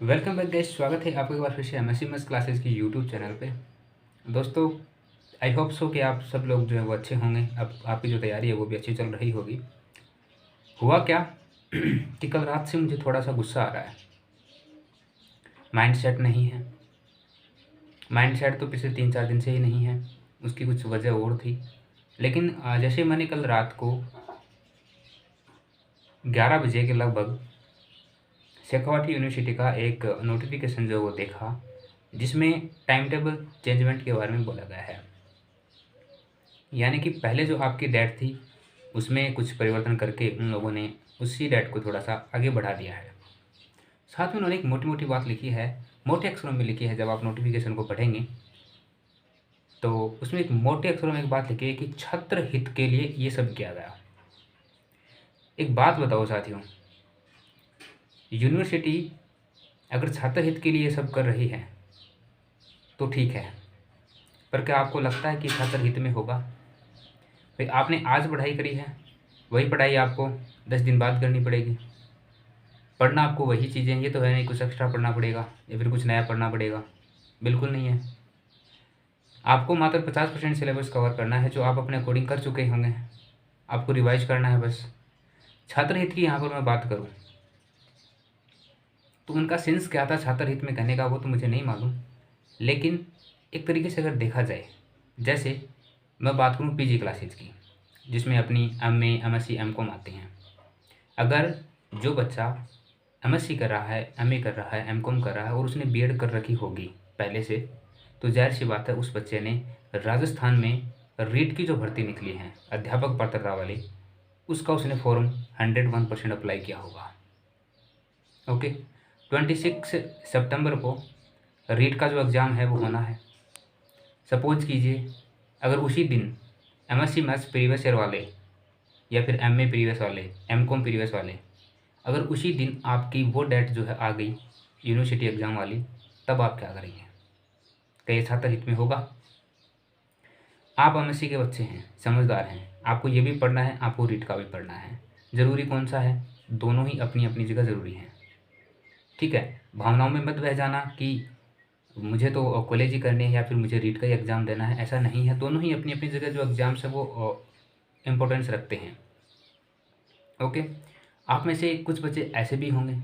Welcome back guys. स्वागत है आपका एक बार फिर से एमएससी मैथ्स क्लासेस की यूट्यूब चैनल पे। दोस्तों, आई होप सो कि आप सब लोग जो है वो अच्छे होंगे। अब आपकी जो तैयारी है वो भी अच्छी चल रही होगी। हुआ क्या कि कल रात से मुझे थोड़ा सा गुस्सा आ रहा है। माइंड सेट नहीं है। माइंड सेट तो पिछले 3-4 दिन से ही नहीं है, उसकी कुछ वजह और थी। लेकिन जैसे मैंने कल रात को 11 बजे के लगभग शेखावाटी यूनिवर्सिटी का एक नोटिफिकेशन जो वो देखा, जिसमें टाइम टेबल चेंजमेंट के बारे में बोला गया है। यानी कि पहले जो आपकी डेट थी उसमें कुछ परिवर्तन करके उन लोगों ने उसी डेट को थोड़ा सा आगे बढ़ा दिया है। साथ में उन्होंने एक मोटी मोटी बात लिखी है, मोटे अक्षरों में लिखी है। जब आप नोटिफिकेशन को पढ़ेंगे तो उसमें एक मोटे अक्षरों में एक बात लिखी है कि छात्र हित के लिए ये सब किया गया। एक बात बताओ साथियों, यूनिवर्सिटी अगर छात्र हित के लिए ये सब कर रही है तो ठीक है, पर क्या आपको लगता है कि छात्र हित में होगा? भाई, आपने आज पढ़ाई करी है, वही पढ़ाई आपको 10 दिन बाद करनी पड़ेगी। पढ़ना आपको वही चीज़ें, ये तो है नहीं कुछ एक्स्ट्रा पढ़ना पड़ेगा या फिर कुछ नया पढ़ना पड़ेगा। बिल्कुल नहीं है। आपको मात्र 50% सिलेबस कवर करना है, जो आप अपने अकॉर्डिंग कर चुके होंगे। आपको रिवाइज करना है बस। छात्र हित की यहाँ पर मैं बात करूँ तो उनका सेंस क्या था छात्र हित में कहने का, वो तो मुझे नहीं मालूम। लेकिन एक तरीके से अगर देखा जाए, जैसे मैं बात करूँ पीजी क्लासेज की, जिसमें अपनी एमए, एमएससी, एमकॉम आते हैं। अगर जो बच्चा एमएससी कर रहा है, एमए कर रहा है, एमकॉम कर रहा है और उसने बीएड कर रखी होगी पहले से, तो जाहिर सी बात है उस बच्चे ने राजस्थान में रीट की जो भर्ती निकली है अध्यापक पात्रता वाली, उसका उसने फॉर्म 101% अप्लाई किया होगा। ओके, 26 सितंबर को रीट का जो एग्ज़ाम है वो होना है। सपोज कीजिए अगर उसी दिन एमएससी मैथ्स प्रीवियस ईयर वाले या फिर एमए प्रीवियस वाले, एमकॉम प्रीवियस वाले, अगर उसी दिन आपकी वो डेट जो है आ गई यूनिवर्सिटी एग्ज़ाम वाली, तब आप क्या करेंगे? क्या ये छात्र हित में होगा? आप एमएससी के बच्चे हैं, समझदार हैं, आपको ये भी पढ़ना है, आपको रीट का भी पढ़ना है। ज़रूरी कौन सा है? दोनों ही अपनी अपनी जगह ज़रूरी हैं। ठीक है, भावनाओं में मत बह जाना कि मुझे तो कॉलेज ही करनी है या फिर मुझे रीट का ही एग्ज़ाम देना है। ऐसा नहीं है, दोनों ही अपनी अपनी जगह जो एग्ज़ाम्स है वो इम्पोर्टेंस रखते हैं। ओके, आप में से कुछ बच्चे ऐसे भी होंगे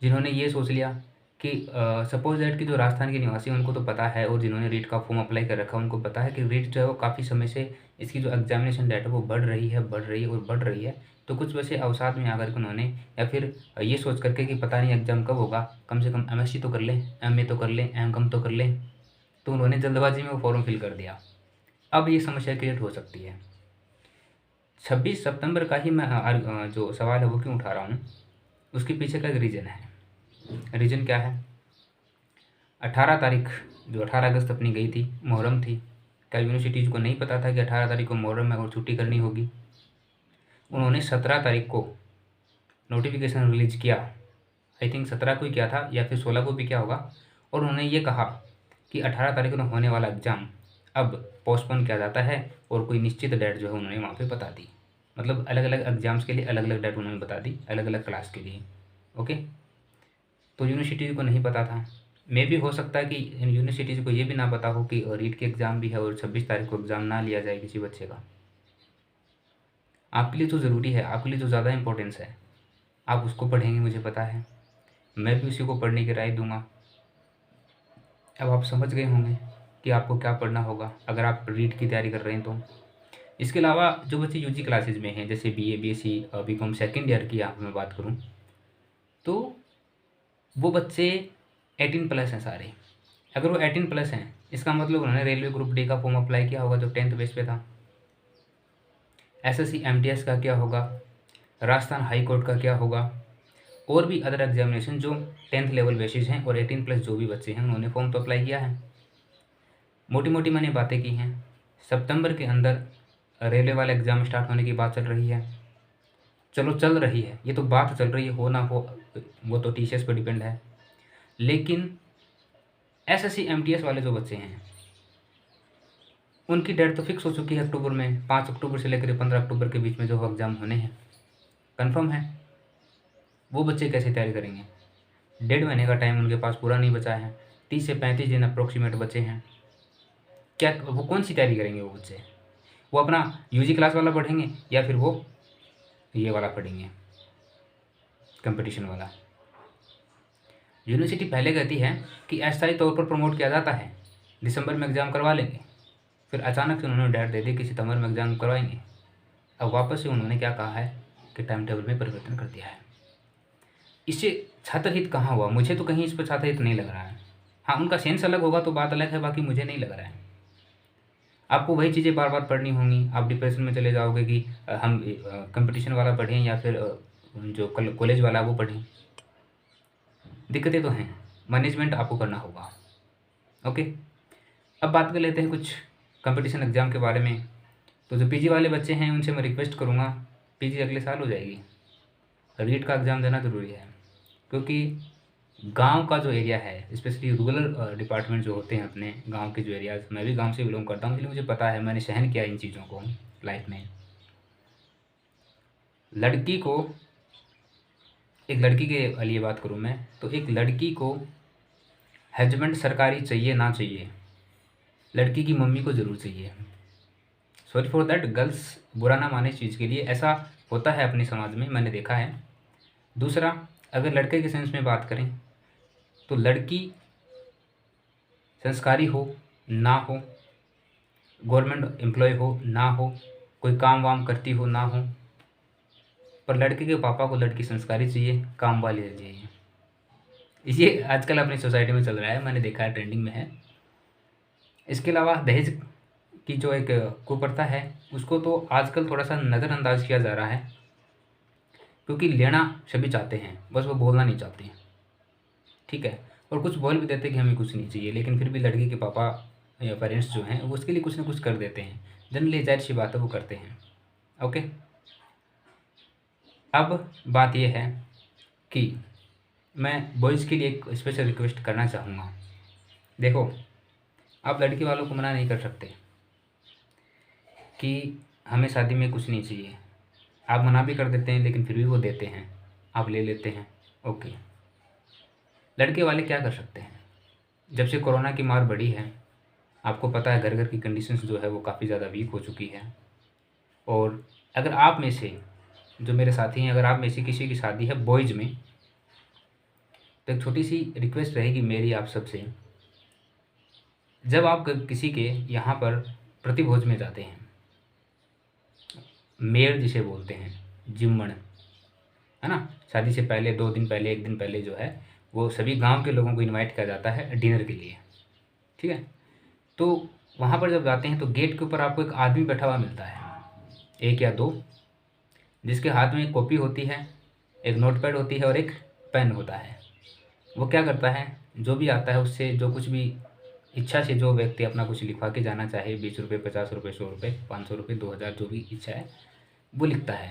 जिन्होंने ये सोच लिया कि सपोज दैट कि जो राजस्थान के निवासी हैं उनको तो पता है, और जिन्होंने रीट का फॉर्म अप्लाई कर रखा है उनको पता है कि रीट जो है वो काफ़ी समय से इसकी जो एग्जामिनेशन डेट है वो बढ़ रही है, बढ़ रही है और बढ़ रही है। तो कुछ बच्चे अवसाद में आकर के उन्होंने, या फिर ये सोच करके कि पता नहीं एग्ज़ाम कब होगा, कम से कम एमएससी तो कर लें, एमए तो कर लें, एमकॉम तो कर लें, तो उन्होंने जल्दबाजी में वो फॉर्म फिल कर दिया। अब ये समस्या क्रिएट हो सकती है। 26 सितंबर का ही मैं जो सवाल है वो क्यों उठा रहा हूँ, उसके पीछे का एक रीज़न है। रीज़न क्या है? 18 तारीख, जो 18 अगस्त अपनी गई थी, मुहर्रम थी। क्या यूनिवर्सिटीज़ को नहीं पता था कि 18 तारीख को मुहर्रम है और छुट्टी करनी होगी? उन्होंने 17 तारीख को नोटिफिकेशन रिलीज़ किया। आई थिंक 17 को ही किया था या फिर 16 को भी किया होगा। और उन्होंने ये कहा कि 18 तारीख को होने वाला एग्ज़ाम अब पोस्टपोन किया जाता है, और कोई निश्चित डेट जो है उन्होंने वहाँ पे बता दी। मतलब अलग अलग एग्ज़ाम्स के लिए अलग अलग डेट उन्होंने बता दी, अलग अलग क्लास के लिए। ओके, तो यूनिवर्सिटी को नहीं पता था। मे भी हो सकता है कि यूनिवर्सिटीज़ को ये भी ना पता हो कि रीट के एग्ज़ाम भी है और 26 तारीख को एग्ज़ाम ना लिया जाए किसी बच्चे का। आपके लिए जो ज़रूरी है, आपके लिए जो ज़्यादा इम्पोर्टेंस है, आप उसको पढ़ेंगे, मुझे पता है। मैं भी उसी को पढ़ने की राय दूंगा। अब आप समझ गए होंगे कि आपको क्या पढ़ना होगा अगर आप रीट की तैयारी कर रहे हैं तो। इसके अलावा जो बच्चे यूजी क्लासेज में हैं, जैसे BA, BSc, BCom second year की आप मैं बात करूँ, तो वो बच्चे 18+ हैं सारे। अगर वो 18+ हैं, इसका मतलब उन्होंने रेलवे ग्रुप डी का फॉर्म अप्लाई किया होगा जो 10th बेस पे था। एसएससी एमटीएस का क्या होगा, राजस्थान हाई कोर्ट का क्या होगा, और भी अदर एग्जामिनेशन जो 10th लेवल बेसिस हैं, और 18+ जो भी बच्चे हैं उन्होंने फॉर्म तो अप्लाई किया है। मोटी मोटी मैंने बातें की हैं। सितंबर के अंदर रेलवे वाला एग्ज़ाम स्टार्ट होने की बात चल रही है। चलो, चल रही है, ये तो बात चल रही है, हो ना हो वो तो टीचर्स पर डिपेंड है। लेकिन एसएससी एमटीएस वाले जो बच्चे हैं उनकी डेट तो फिक्स हो चुकी है अक्टूबर में। 5 अक्टूबर से लेकर 15 अक्टूबर के बीच में जो एग्ज़ाम होने हैं, कंफर्म है। वो बच्चे कैसे तैयारी करेंगे? 1.5 महीने का टाइम उनके पास पूरा नहीं बचा है, 30 से 35 दिन अप्रोक्सीमेट बचे हैं। क्या वो कौन सी तैयारी करेंगे वो बच्चे? वो अपना यूजी क्लास वाला पढ़ेंगे या फिर वो ये वाला पढ़ेंगे, कंपटीशन वाला? यूनिवर्सिटी पहले कहती है कि अस्थायी तौर पर प्रमोट किया जाता है, दिसंबर में एग्ज़ाम करवा लेंगे, फिर अचानक से उन्होंने डेट दे दी कि सितंबर में एग्ज़ाम करवाएंगे। अब वापस से उन्होंने क्या कहा है कि टाइम टेबल में परिवर्तन कर दिया है। इससे छात्र हित कहाँ हुआ? मुझे तो कहीं इस पर छात्र हित नहीं लग रहा है। हाँ, उनका सेंस अलग होगा तो बात अलग है, बाकी मुझे नहीं लग रहा है। आपको वही चीज़ें बार बार पढ़नी होंगी, आप डिप्रेशन में चले जाओगे कि हम कंपटीशन वाला पढ़ें या फिर जो कॉलेज वाला वो पढ़ें। दिक्कतें तो हैं, मैनेजमेंट आपको करना होगा। ओके, अब बात कर लेते हैं कुछ कंपटीशन एग्ज़ाम के बारे में। तो जो पीजी वाले बच्चे हैं उनसे मैं रिक्वेस्ट करूँगा, पीजी अगले साल हो जाएगी, रीट का एग्ज़ाम देना ज़रूरी है, क्योंकि गांव का जो एरिया है, स्पेशली रूरल डिपार्टमेंट जो होते हैं अपने गांव के जो एरियाज़, मैं भी गांव से बिलोंग करता हूँ, इसलिए मुझे पता है, मैंने सहन किया इन चीज़ों को लाइफ में। लड़की को, एक लड़की के लिए बात करूँ मैं, तो एक लड़की को हस्बैंड सरकारी चाहिए ना चाहिए, लड़की की मम्मी को ज़रूर चाहिए। सॉरी फॉर दैट, गर्ल्स बुरा ना माने इस चीज़ के लिए, ऐसा होता है अपने समाज में, मैंने देखा है। दूसरा, अगर लड़के के सेंस में बात करें तो लड़की संस्कारी हो ना हो, गवर्नमेंट एम्प्लॉय हो ना हो, कोई काम वाम करती हो ना हो, पर लड़के के पापा को लड़की संस्कारी चाहिए, काम वाली चाहिए। ये आजकल अपनी सोसाइटी में चल रहा है, मैंने देखा है, ट्रेंडिंग में है। इसके अलावा दहेज की जो एक कुप्रथा है उसको तो आजकल थोड़ा सा नज़रअंदाज किया जा रहा है, क्योंकि लेना सभी चाहते हैं, बस वो बोलना नहीं चाहते हैं। ठीक है, और कुछ बोल भी देते हैं कि हमें कुछ नहीं चाहिए, लेकिन फिर भी लड़की के पापा या पेरेंट्स जो हैं वो उसके लिए कुछ ना कुछ कर देते हैं। जनरली जाहिर सी बात है, वो करते हैं। ओके, अब बात यह है कि मैं बॉयज़ के लिए एक स्पेशल रिक्वेस्ट करना चाहूँगा। देखो, आप लड़की वालों को मना नहीं कर सकते कि हमें शादी में कुछ नहीं चाहिए। आप मना भी कर देते हैं, लेकिन फिर भी वो देते हैं, आप ले लेते हैं। ओके, लड़के वाले क्या कर सकते हैं? जब से कोरोना की मार बढ़ी है, आपको पता है घर घर की कंडीशंस जो है वो काफ़ी ज़्यादा वीक हो चुकी है। और अगर आप में से, जो मेरे साथी हैं, अगर आप में से किसी की शादी है बॉयज़ में, तो एक छोटी सी रिक्वेस्ट रहेगी मेरी आप सबसे, जब आप किसी के यहाँ पर प्रतिभोज में जाते हैं, मेयर जिसे बोलते हैं, जिम्मन, है ना, शादी से पहले 2 दिन पहले, 1 दिन पहले जो है वो सभी गांव के लोगों को इनवाइट किया जाता है डिनर के लिए। ठीक है, तो वहाँ पर जब जाते हैं तो गेट के ऊपर आपको एक आदमी बैठा हुआ मिलता है, एक या दो, जिसके हाथ में एक कॉपी होती है, एक नोटपैड होती है और एक पेन होता है। वो क्या करता है, जो भी आता है उससे जो कुछ भी इच्छा से जो व्यक्ति अपना कुछ लिखवा के जाना चाहे, 20 रुपये, 50 रुपये, 100 रुपये, 500 रुपये, 2000, जो भी इच्छा है वो लिखता है।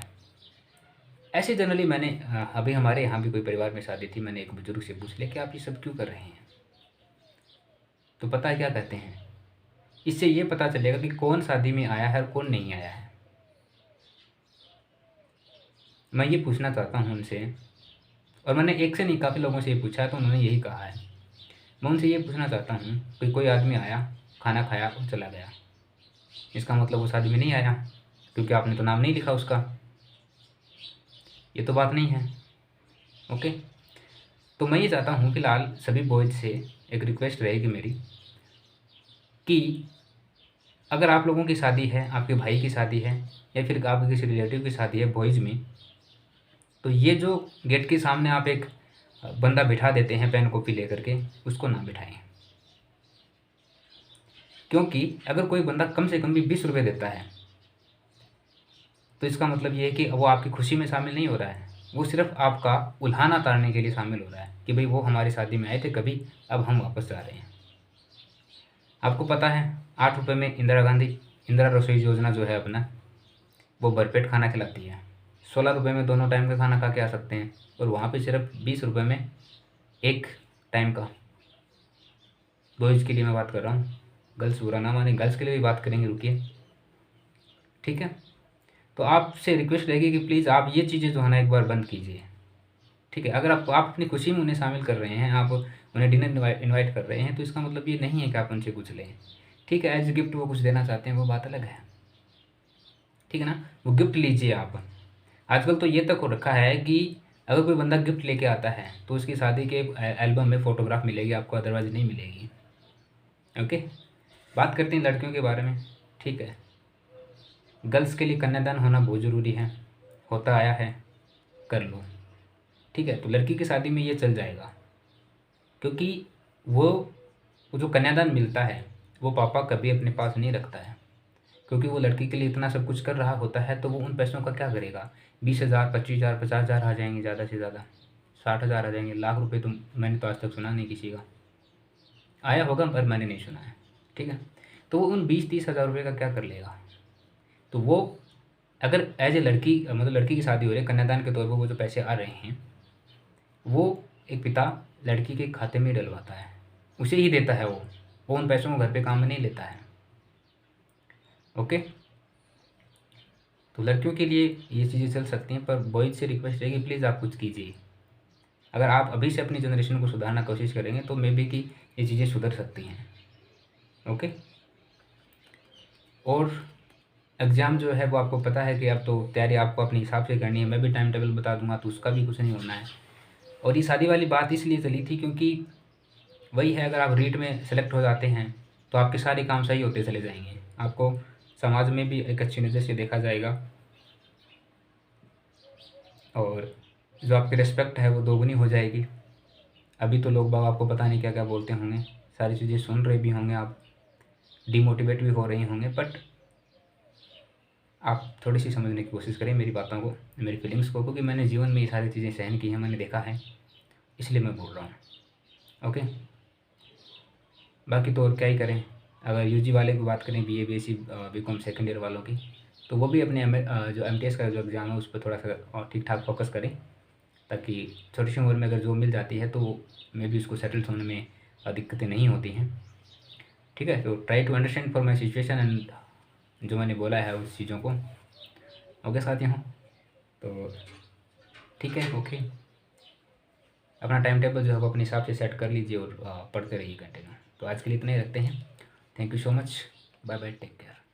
ऐसे जनरली मैंने अभी हमारे यहाँ भी कोई परिवार में शादी थी, मैंने एक बुजुर्ग से पूछ लिया कि आप ये सब क्यों कर रहे हैं? तो पता है क्या कहते हैं, इससे ये पता चलेगा कि कौन शादी में आया है और कौन नहीं आया है। मैं ये पूछना चाहता हूँ उनसे, और मैंने एक से नहीं काफ़ी लोगों से ये पूछा है तो उन्होंने यही कहा है। मैं उनसे ये पूछना चाहता हूँ कि कोई आदमी आया, खाना खाया और चला गया, इसका मतलब वो शादी में नहीं आया, क्योंकि आपने तो नाम नहीं लिखा उसका। ये तो बात नहीं है। ओके, तो मैं ये चाहता हूँ फिलहाल सभी बॉयज़ से एक रिक्वेस्ट रहेगी मेरी कि अगर आप लोगों की शादी है, आपके भाई की शादी है या फिर आपके किसी रिलेटिव की शादी है बॉयज़ में, तो ये जो गेट के सामने आप एक बंदा बिठा देते हैं पेन कॉपी लेकर के, उसको ना बिठाएं। क्योंकि अगर कोई बंदा कम से कम भी 20 रुपये देता है तो इसका मतलब ये है कि वो आपकी खुशी में शामिल नहीं हो रहा है, वो सिर्फ आपका उल्हाना तारने के लिए शामिल हो रहा है कि भाई वो हमारी शादी में आए थे कभी, अब हम वापस जा रहे हैं। आपको पता है 8 रुपये में इंदिरा गांधी इंदिरा रसोई योजना जो है अपना, वो भरपेट खाना खिलाती है। 16 रुपये में दोनों टाइम का खाना खा के आ सकते हैं, और वहाँ पे सिर्फ 20 रुपये में एक टाइम का। बॉयज़ के लिए मैं बात कर रहा हूँ, गर्ल्स बुरा ना माने, गर्ल्स के लिए भी बात करेंगे, रुकिए। ठीक है, तो आपसे रिक्वेस्ट रहेगी कि प्लीज़ आप ये चीज़ें जो है ना एक बार बंद कीजिए। ठीक है, अगर आप अपनी खुशी में उन्हें शामिल कर रहे हैं, आप उन्हें डिनर इनवाइट कर रहे हैं, तो इसका मतलब ये नहीं है कि आप उनसे कुछ लें। ठीक है, एज गिफ्ट वो कुछ देना चाहते हैं, वो बात अलग है। ठीक है ना, वो गिफ्ट लीजिए आप। आजकल तो ये तक हो रखा है कि अगर कोई बंदा गिफ्ट लेके आता है तो उसकी शादी के एल्बम में फ़ोटोग्राफ मिलेगी आपको, अदरवाइज़ नहीं मिलेगी। ओके, बात करते हैं लड़कियों के बारे में। ठीक है, गर्ल्स के लिए कन्यादान होना बहुत ज़रूरी है, होता आया है, कर लो। ठीक है, तो लड़की की शादी में ये चल जाएगा, क्योंकि वो जो कन्यादान मिलता है वो पापा कभी अपने पास नहीं रखता है, क्योंकि वो लड़की के लिए इतना सब कुछ कर रहा होता है, तो वो उन पैसों का क्या करेगा। 20,000, 25,000, 50,000 आ जाएंगे ज़्यादा से ज़्यादा, 60,000 आ जाएंगे, लाख रुपए तो मैंने तो आज तक सुना नहीं किसी का, आया होगा पर मैंने नहीं सुना है। ठीक है, तो वो उन 20-30 हज़ार रुपये का क्या कर लेगा। तो वो अगर एज ए लड़की, मतलब लड़की की शादी हो रही है, कन्यादान के तौर पर वो जो पैसे आ रहे हैं वो एक पिता लड़की के खाते में डलवाता है, उसे ही देता है। वो उन पैसों को घर पे काम में नहीं लेता है। ओके, तो लड़कियों के लिए ये चीज़ें चल सकती हैं, पर बॉयज़ से रिक्वेस्ट रहेगी प्लीज़ आप कुछ कीजिए। अगर आप अभी से अपनी जनरेशन को सुधारना कोशिश करेंगे तो मे बी कि ये चीज़ें सुधर सकती हैं। ओके, और एग्ज़ाम जो है वो आपको पता है कि अब तो तैयारी आपको अपने हिसाब से करनी है, मैं भी टाइम टेबल बता दूंगा तो उसका भी कुछ नहीं होना है। और ये शादी वाली बात इसलिए चली थी क्योंकि वही है, अगर आप रीट में सेलेक्ट हो जाते हैं तो आपके सारे काम सही होते चले जाएंगे, आपको समाज में भी एक अच्छी नज़र से देखा जाएगा, और जो आपकी रिस्पेक्ट है वो दोगुनी हो जाएगी। अभी तो लोग बाग आपको पता नहीं क्या क्या बोलते होंगे, सारी चीज़ें सुन रहे भी होंगे, आप डिमोटिवेट भी हो रही होंगे, बट आप थोड़ी सी समझने की कोशिश करें मेरी बातों को, मेरी फीलिंग्स को, क्योंकि मैंने जीवन में ये सारी चीज़ें सहन की हैं, मैंने देखा है, इसलिए मैं बोल रहा हूँ। ओके, बाकी तो और क्या ही करें। अगर यूजी वाले की बात करें, BA, BSc, BCom second year वालों की, तो वो भी अपने जो एमटीएस का जो एग्ज़ाम है उस पर थोड़ा सा और ठीक ठाक फोकस करें, ताकि छोटी सी उम्र में अगर जॉब मिल जाती है तो मे भी उसको सेटल्स होने में दिक्कतें नहीं होती हैं। ठीक है, तो try to understand for my situation and जो मैंने बोला है उस चीज़ों को। ओके साथियों, तो ठीक है, ओके, अपना टाइम टेबल जो है वो अपने हिसाब से सेट कर लीजिए और पढ़ते रहिए कंटिन्यू। तो आज के लिए इतना ही रखते हैं। Thank you so much, bye bye, take care.